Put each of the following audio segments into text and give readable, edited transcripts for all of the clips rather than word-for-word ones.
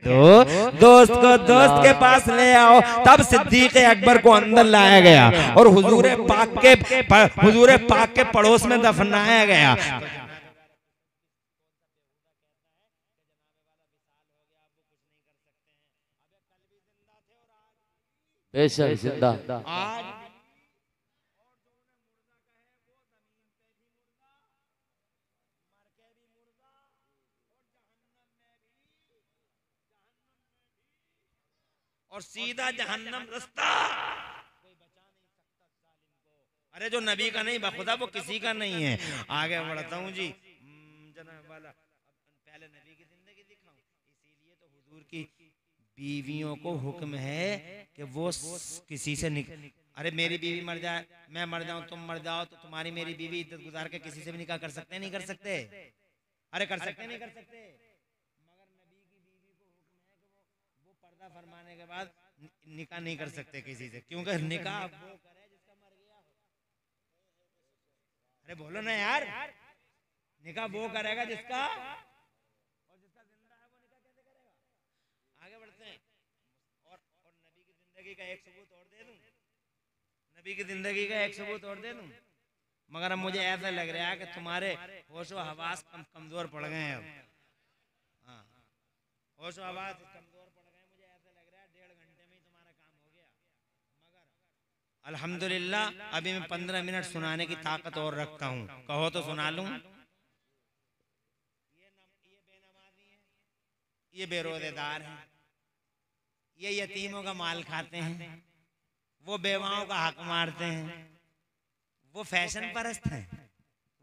तो दोस्त को दोस्त के पास ले आओ। तब सिद्दीक अकबर को अंदर लाया गया और हुजूर पाक के पड़ोस में दफनाया गया। बेशक जिंदा। आज और सीधा जहन्नम रास्ता, कोई बचा नहीं सकता जालिम को। अरे जो नबी का नहीं बखुदा वो किसी का नहीं है। आगे बढ़ता हूँ जी जनाब वाला। पहले नबी की जिंदगी दिखाऊं, इसीलिए तो हुजूर की बीवियों को हुक्म है कि वो किसी से अरे मेरी बीवी मर जाए, मैं मर जाऊं, तुम मर जाओ, तो तुम्हारी मेरी बीवी इज्जत गुजार के किसी से भी निकाह कर सकते नहीं कर सकते? अरे कर सकते नहीं कर सकते? मगर नबी की बीवी को हुक्म है कि वो पर्दा फरमाने के बाद निकाह नहीं कर सकते किसी से, क्योंकि निकाह वो करे जिसका मर गया हो। अरे बोलो ना यार, निकाह वो करेगा जिसका, और जिसका जिंदा है वो निकाह कैसे करेगा? आगे बढ़ते हैं। और नबी की जिंदगी का एक सबूत और दे दूं, नबी की जिंदगी का एक सबूत और दे दूं। मगर अब मुझे ऐसा लग रहा है कि तुम्हारे होश व हवास कमजोर पड़ गए हैं। अब हाँ, होश व हवास कमजोर पड़ गए। मुझे ऐसा लग रहा है 1.5 घंटे में ही तुम्हारा काम हो गया। मगर अल्हम्दुलिल्लाह अभी मैं 15 मिनट सुनाने की ताकत और रखता हूँ। कहो तो सुना लूं। ये बेनमाजी है, ये बेरोजेदार है, ये यतीमों का माल खाते हैं, वो बेवाओं का हक मारते हैं, वो फैशन परस्त हैं,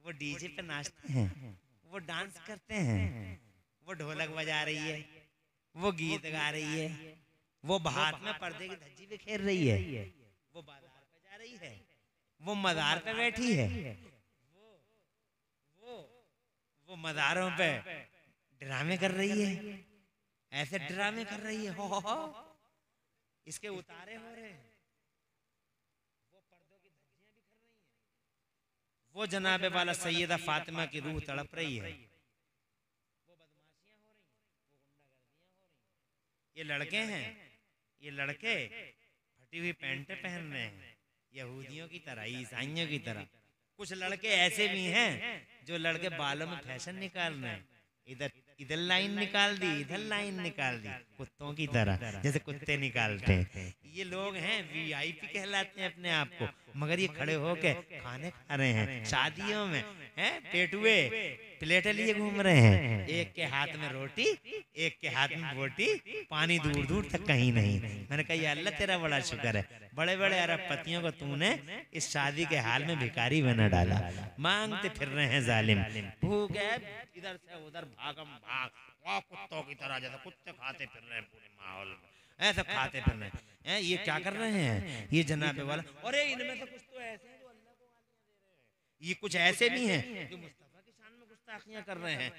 वो डीजे पे नाचते हैं, वो डांस करते हैं, वो ढोलक बजा रही है, वो गीत गा रही है, वो हाथ में पर्दे की धज्जी बिखेर रही है, वो बाजार पे जा रही है, वो मज़ार पे बैठी है, वो मज़ारों पे ड्रामे कर रही है, ऐसे ड्रामे कर रही है, हो इसके उतारे हो रहे हैं, वो पर्दों की धज्जियां बिखर रही हैं, वो जनाबे वाला सैयदा फातिमा की रूह तड़प रही है, वो बदमाशियां हो रही हैं, वो गुंडागर्दियां हो रही हैं। ये लड़के हैं, ये लड़के फटी हुई पैंटें पहन रहे हैं यहूदियों की तरह, ईसाइयों की तरह। कुछ लड़के ऐसे भी हैं जो लड़के बालों में फैशन निकाल रहे हैं, इधर लाइन निकाल दी, इधर लाइन निकाल दी, कुत्तों की तरह जैसे कुत्ते निकालते हैं। ये लोग हैं वीआईपी कहलाते हैं अपने आप को, मगर ये खड़े होके खाने खा रहे हैं शादियों में, हैं पेटुए प्लेटें लिए घूम रहे हैं, एक के हाथ में रोटी, एक के हाथ में बोटी, पानी दूर दूर तक कहीं नहीं। मैंने कहा या अल्लाह तेरा बड़ा शुक्र है, बड़े बड़े अरबपतियों को तूने इस शादी के हाल में भिखारी बना डाला। मांगते फिर रहे हैं जालिम, भूख है इधर से उधर भागम भाग, कुत्तों की तरह जैसे कुत्ते खाते फिर रहे हैं पूरे माहौल में, ऐसे खाते फिर रहे हैं। ये क्या कर रहे हैं ये जनाबे वाला? और इनमें से कुछ तो ऐसे हैं जो अल्लाह को गालियां दे रहे हैं, ये कुछ ऐसे भी हैं जो मुस्तफा की शान में गुस्ताखियां कर रहे हैं।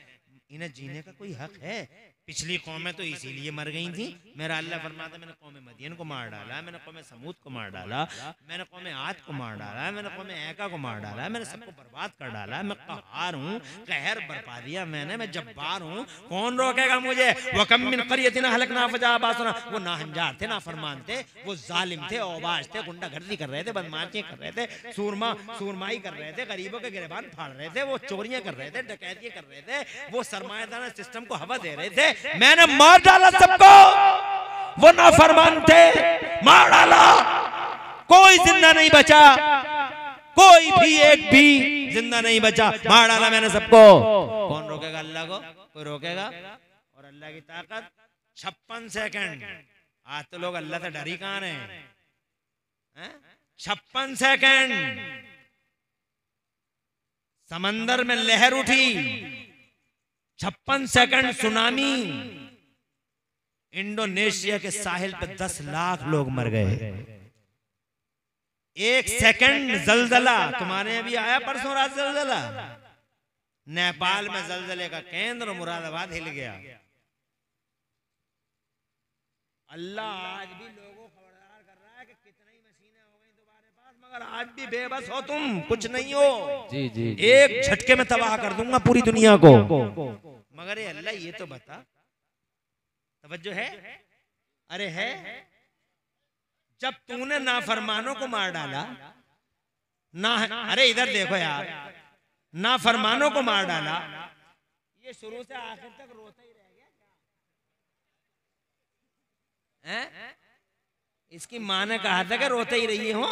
इन्हें जीने का कोई हक है? पिछली कौमें तो इसीलिए मर गई थी। मेरा अल्लाह फरमाता मैंने कौम मदियन को मार डाला, मैंने कौम समूद को मार डाला, मैंने कौम आद को मार डाला, मैंने कौम ऐका को मार डाला, मैंने सबको बर्बाद कर डाला। मैं कहर हूँ, कहर बरपा दिया मैंने, मैं जब्बार हूँ, कौन रोकेगा मुझे? वकम मिन क़रयतिन अहलकना फजा बासना, वो नाहंजार थे, नाफरमान थे, वो जालिम थे, औबाज थे, गुंडागर्दी कर रहे थे, बदमाशी कर रहे थे, सूरमाई कर रहे थे, गरीबों के गिरबान फाड़ रहे थे, वो चोरियां कर रहे थे, डकैतियां कर रहे थे, वो सरमायादाना सिस्टम को हवा दे रहे थे। मैंने मार डाला सबको, वो नाफरमान थे, मार डाला, कोई जिंदा नहीं बचा, कोई भी एक भी जिंदा नहीं बचा, मार डाला मैंने सबको। कौन रोकेगा अल्लाह को? कोई रोकेगा? और अल्लाह की ताकत 56 सेकंड। आज तो लोग अल्लाह से डर ही कहां रहे हैं? 56 सेकंड समंदर में लहर उठी, 56 सेकंड सुनामी, इंडोनेशिया के साहिल पे 10 लाख लोग मर गए। 1 सेकंड जलजला, तुम्हारे यहाँ भी आया परसों रात जलजला? नेपाल में जलजले का केंद्र मुरादाबाद हिल गया। अल्लाह आज भी लोगों को खबरदार कर रहा है कि कितनी मशीनें हो गई तुम्हारे पास, मगर आज भी बेबस हो तुम, कुछ नहीं हो। जी जी, एक झटके में तबाह कर दूंगा पूरी दुनिया को। मगर ये अल्लाह ये तो बता, तवज्जो है? अरे है। जब तूने नाफरमानों को मार डाला ना, अरे इधर देखो यार, नाफरमानों को मार डाला, ये शुरू से आखिर तक रोता ही रह गया हैं? इसकी माँ ने कहा था कि रोते ही रहिए हो।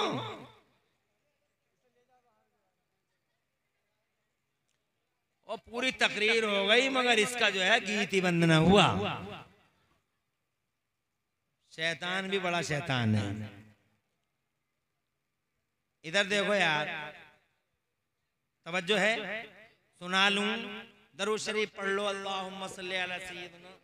और पूरी तकरीर हो गई मगर इसका जो है गीत ही बंद न हुआ। शैतान भी बड़ा शैतान है। इधर देखो यार, तवज्जो है? सुना लूं, दरूद शरीफ पढ़ लो, अल्लाहुम्मा सल्ली अला सय्यिदना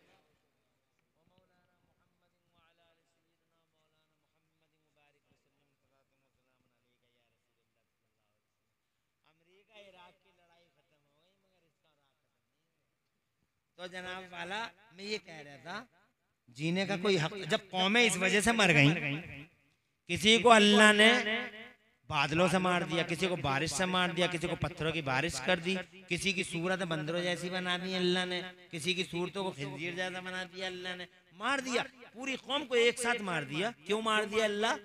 तो जनाब वाला मैं ये कह रहा था, जीने का कोई हक, जब कौमें इस वजह से मर गई, किसी को अल्लाह ने बादलों से मार दिया, किसी को बारिश से मार दिया, किसी को पत्थरों की बारिश कर दी, किसी की सूरत बंदरों जैसी बना दी अल्लाह ने, किसी की सूरतों को खिंजीर जैसा बना दिया अल्लाह ने, मार दिया, पूरी कौम को एक साथ मार दिया। क्यों मार दिया अल्लाह?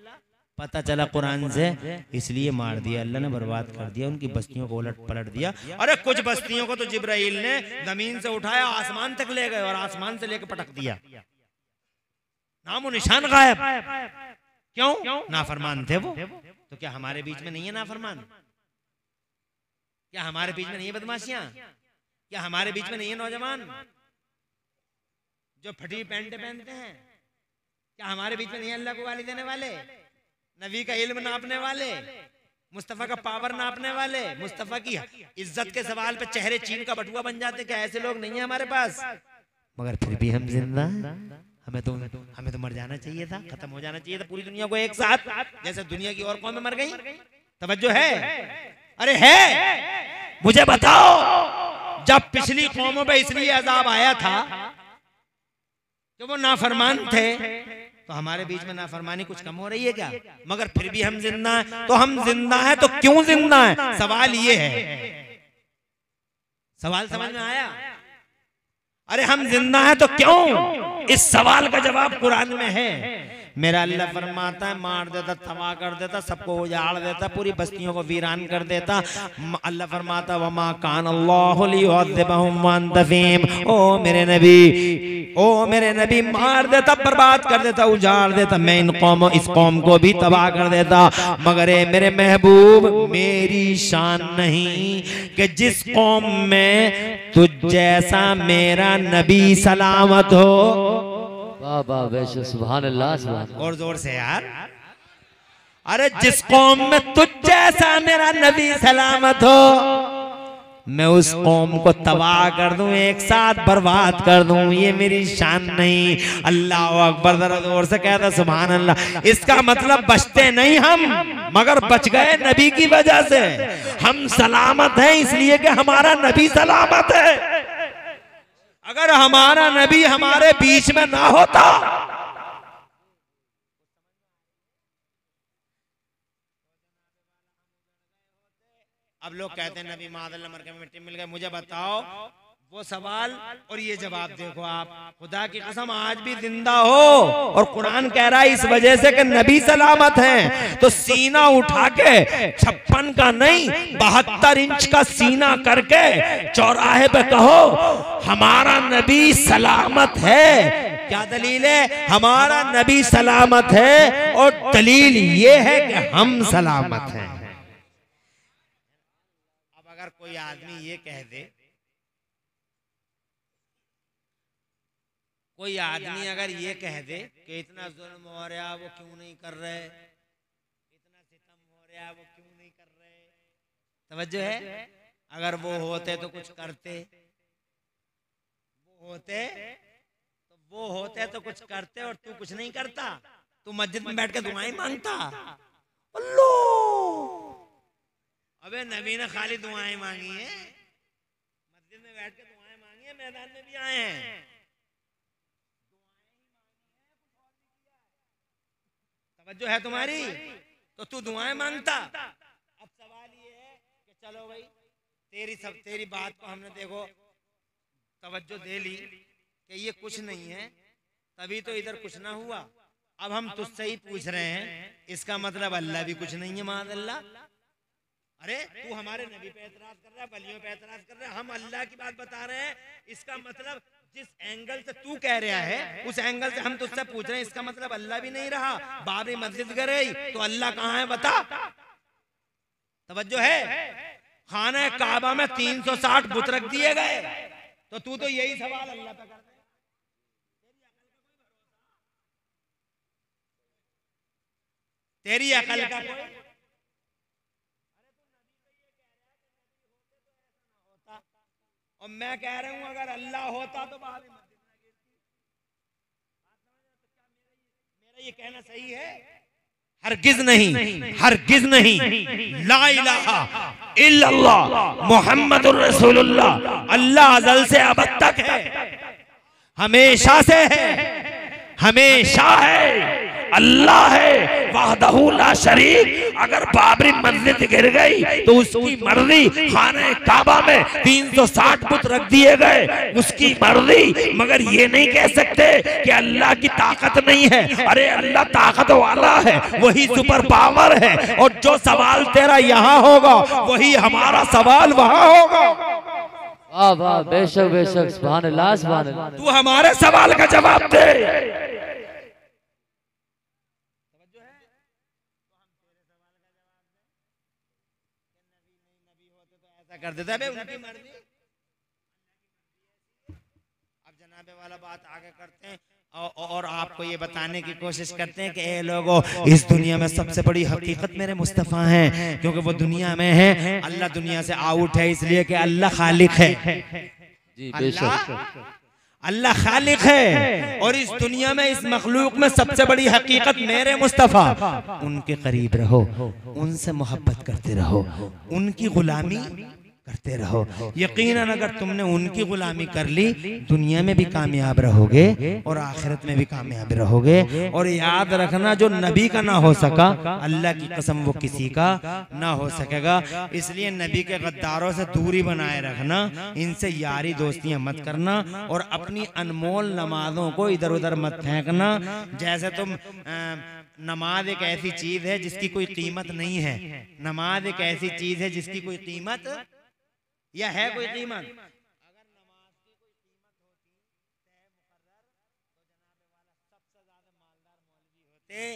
पता चला कुरान से, इसलिए मार दिया अल्लाह ने, बर्बाद कर दिया, उनकी बस्तियों को उलट पलट दिया। अरे कुछ बस्तियों को तो जिब्राइल ने जमीन से उठाया, आसमान तक ले गए और आसमान से लेकर पटक दिया, नामो निशान गायब। क्यों? नाफरमान थे वो। तो क्या हमारे बीच में नहीं है नाफरमान? क्या हमारे बीच में नहीं है बदमाशियां? क्या हमारे बीच में नहीं है नौजवान जो फटी पैंट पहनते हैं? क्या हमारे बीच में नहीं है अल्लाह को गाली देने वाले, नबी का इल्म नापने वाले, मुस्तफा का पावर नापने वाले, मुस्तफा की इज्जत के सवाल पे चेहरे चीन का बटुआ बन जाते? क्या ऐसे लोग नहीं है हमारे पास? मगर फिर भी हम जिंदा हैं। हमें तो मर जाना चाहिए था, खत्म हो जाना चाहिए था पूरी दुनिया को एक साथ, जैसे दुनिया की और कौमें मर गई। तवज्जो है? अरे है। मुझे बताओ, जब पिछली कौमों पे इसलिए अजाब आया था कि वो नाफरमान थे, तो हमारे बीच में नाफरमानी कुछ कम हो रही है क्या? मगर फिर भी हम जिंदा हैं। तो हम जिंदा हैं तो क्यों जिंदा हैं? सवाल ये है। सवाल समझ में आया? अरे हम जिंदा हैं तो क्यों? इस सवाल का जवाब कुरान में है। मेरा अल्लाह फरमाता है, मार देता, तबाह कर देता, सबको उजाड़ देता, पूरी बस्तियों को वीरान कर देता। अल्लाह फरमाता वमा कान अल्लाहु लियुअज़्ज़िबहुम व अंत फ़ीहिम। ओ मेरे नबी, मार देता, बर्बाद कर देता, उजाड़ देता, मैं इस कौम को भी तबाह कर देता, मगर मेरे महबूब, मेरी शान नहीं कि जिस कौम में तुझ जैसा मेरा नबी सलामत हो। वाह वाह बेशक, सुभान अल्लाह, सुभान अल्लाह। और जोर से यार। अरे जिस कौम में तुझ जैसा मेरा नबी सलामत हो, मैं उस कौम को तबाह कर दूं, एक साथ बर्बाद कर दूं, ये मेरी शान नहीं। अल्लाह अकबर, जरा जोर से कहता सुभान अल्लाह। इसका मतलब बचते नहीं हम, मगर बच गए नबी की वजह से। हम सलामत हैं इसलिए कि हमारा नबी सलामत है। अगर हमारा नबी हमारे बीच में ना होता, अब लोग कहते हैं नबी मादल मर के मिट्टी मिल गए। मुझे बताओ वो सवाल और ये जवाब देखो आप। खुदा की कसम आज भी जिंदा हो, और कुरान कह रहा है इस वजह से कि नबी सलामत हैं। तो सीना उठा के 56 का नहीं 72 इंच का सीना करके चौराहे पे कहो हमारा नबी सलामत है। क्या दलील है? हमारा नबी सलामत है, और दलील ये है कि हम सलामत हैं। अब अगर कोई आदमी ये कह दे, कोई आदमी अगर ये कह दे कि इतना जुल्म हो रहा वो क्यों नहीं कर रहे, इतना सितम हो रहा वो क्यों नहीं कर रहे, तवज्जो है? अगर वो होते तो कुछ करते, वो होते तो कुछ करते, और तू कुछ नहीं करता। तू मस्जिद में बैठ के दुआएं मांगता। अल्लाह, अबे नबी ने खाली दुआएं मांगी है, मस्जिद में बैठ के दुआएं मांगी है, मैदान में भी आए हैं। तवज्जो है तुम्हारी? तो तू दुआएं मांगता। अब सवाल ये है कि चलो भाई तेरी बात को हमने देखो तवज्जो दे ली कि ये कुछ नहीं है, तभी तो इधर कुछ ना हुआ। अब हम तुझसे ही पूछ रहे हैं, इसका मतलब अल्लाह भी कुछ नहीं है माज़अल्लाह। अरे तू हमारे नबी पे एतराज कर रहा है, वलियों पे एतराज कर रहा है, हम अल्लाह की बात बता रहे हैं। इसका मतलब जिस एंगल से तू कह रहा है उस एंगल से हम तुझसे पूछ रहे हैं, इसका मतलब अल्लाह भी नहीं रहा। बाबरी मस्जिद गई तो अल्लाह कहाँ है बता। तवज्जो है। खाना काबा में 360 बुत रख दिए गए, तो तू तो यही सवाल अल्लाह पे कर रहा है। तेरी अकल का कोई, और मैं कह रहा हूं अगर अल्लाह होता तो बाबरी मस्जिद ना गिरती। मेरा ये कहना सही है? हरगिज नहीं, हरगिज नहीं। ला इलाहा इल्लल्लाह मुहम्मदुर रसूलुल्लाह। अल्लाह अज़ल से अब तक है, हमेशा से है, हमेशा है, अल्लाह है वहदहू ला शरीक। अगर बाबरी मस्जिद गिर गई तो उसकी मर्जी। खाने काबा में 360 बुत रख दिए गए, उसकी मर्जी। मगर ये नहीं कह सकते कि अल्लाह की ताकत नहीं है। अरे अल्लाह ताकत वाला है, वही सुपर पावर है। और जो सवाल तेरा यहाँ होगा वही हमारा सवाल वहाँ होगा। वाह वाह, बेशक बेशक, सुभान अल्लाह सुभान अल्लाह। तू हमारे सवाल का जवाब दे। कर देता है उनकी मर्जी। अब जनाबे वाला बात आगे करते हैं और आपको ये बताने की कोशिश करते हैं कि ए लोगों, इस दुनिया में सबसे बड़ी हकीकत मेरे मुस्तफ़ा हैं, क्योंकि वो दुनिया में है। अल्लाह दुनिया से आउट है, इसलिए कि अल्लाह खालिक है। जी बेशक, अल्लाह खालिक है। और इस दुनिया में, इस मखलूक में सबसे बड़ी हकीकत मेरे मुस्तफ़ा। उनके करीब रहो, उनसे मोहब्बत करते रहो, उनकी गुलामी करते रहो। यकीनन अगर तुमने उनकी गुलामी कर ली, दुनिया में भी कामयाब रहोगे और आखिरत में भी कामयाब रहोगे। और याद रखना, जो नबी का ना हो सका, अल्लाह की कसम वो किसी का ना हो सकेगा। इसलिए नबी के गद्दारों से दूरी बनाए रखना, इनसे यारी दोस्तियां मत करना, और अपनी अनमोल नमाजों को इधर उधर मत फेंकना। जैसे तुम नमाज एक ऐसी चीज है जिसकी कोई कीमत नहीं है। नमाज एक ऐसी चीज है जिसकी कोई कीमत, या है कोई कीमत? अगर नमाज की कोई कीमत होती तय मुकर्रर, तो जनाबे वाला सबसे ज्यादा मालदार मौलवी होते।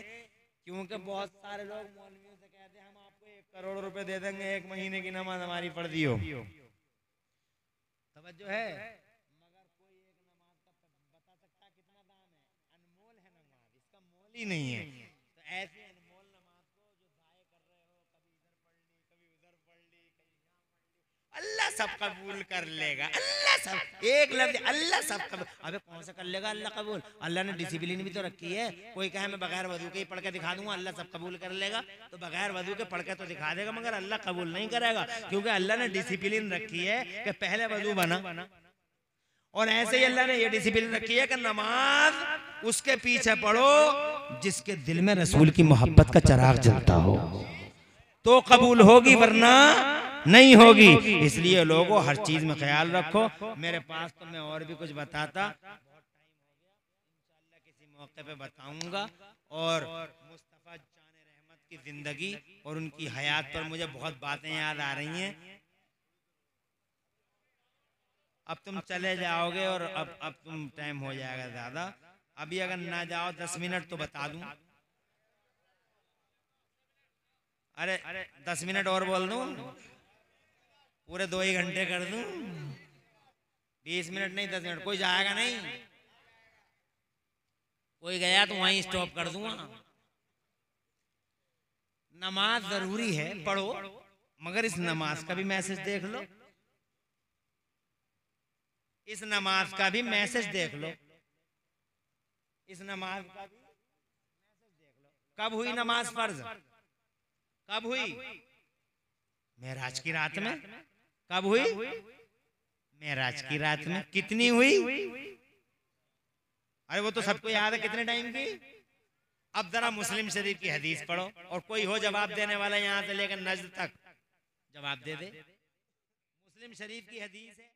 क्योंकि बहुत सारे लोग मौलवियों से कहते हैं हम आपको 1 करोड़ रुपए दे देंगे, 1 महीने की नमाज हमारी पढ़ दियो। तवज्जो है। मगर कोई एक नमाज का बता सकता कितना दाम है? अनमोल है नमाज, इसका मोल ही नहीं है। तो ऐसी अनमोल नमाज को जो जाए कर रहे हो, कभी इधर पढ़ ली, कभी उधर पढ़ ली, कभी यहाँ पढ़ ली, अल्लाह सब कबूल कर लेगा। अल्लाह सब, एक लफ्ज अल्लाह सब कबूल। अबे कौन सा कर लेगा अल्लाह कबूल? अल्लाह ने डिसिप्लिन भी तो रखी है। कोई कहे मैं बगैर वजू के ही पढ़ के दिखा दूंगा, अल्लाह सब कबूल कर लेगा, तो बगैर वजू के पढ़ के तो दिखा देगा, मगर अल्लाह कबूल नहीं करेगा। क्योंकि अल्लाह ने डिसिप्लिन रखी है कि पहले वजू बना, और ऐसे ही अल्लाह ने ये डिसिप्लिन रखी है कि नमाज उसके पीछे पढ़ो जिसके दिल में रसूल की मोहब्बत का चिराग जलता हो, तो कबूल होगी, वरना नहीं होगी। इसलिए लोगों हर चीज में ख्याल रखो। मेरे पास तो मैं और भी कुछ बताता, बहुत टाइम हो गया, इंशाअल्लाह किसी मौके पे बताऊंगा। और मुस्तफ़ा जान रहमत की जिंदगी और उनकी हयात पर मुझे बहुत बातें याद आ रही हैं। अब तुम चले जाओगे और अब तुम टाइम हो जाएगा ज्यादा। अभी अगर ना जाओ 10 मिनट तो बता दूं। अरे 10 मिनट और बोल दूं, पूरे 2 ही घंटे कर दूं। 20 मिनट नहीं 10 मिनट, कोई जाएगा नहीं, कोई गया तो वहीं स्टॉप कर दूंगा। नमाज जरूरी है, पढ़ो, मगर इस नमाज का भी मैसेज देख लो, इस नमाज का भी मैसेज देख लो, इस नमाज का भी मैसेज देख लो। कब हुई नमाज फर्ज? कब हुई? मेराज की रात में। कब हुई? मेराज की रात में। कितनी हुई? अरे वो तो सबको याद है कितने टाइम की। अब जरा मुस्लिम शरीफ की हदीस पढ़ो, और कोई हो जवाब देने वाला यहाँ से लेकर नज्द तक जवाब दे दे। मुस्लिम शरीफ की हदीस है।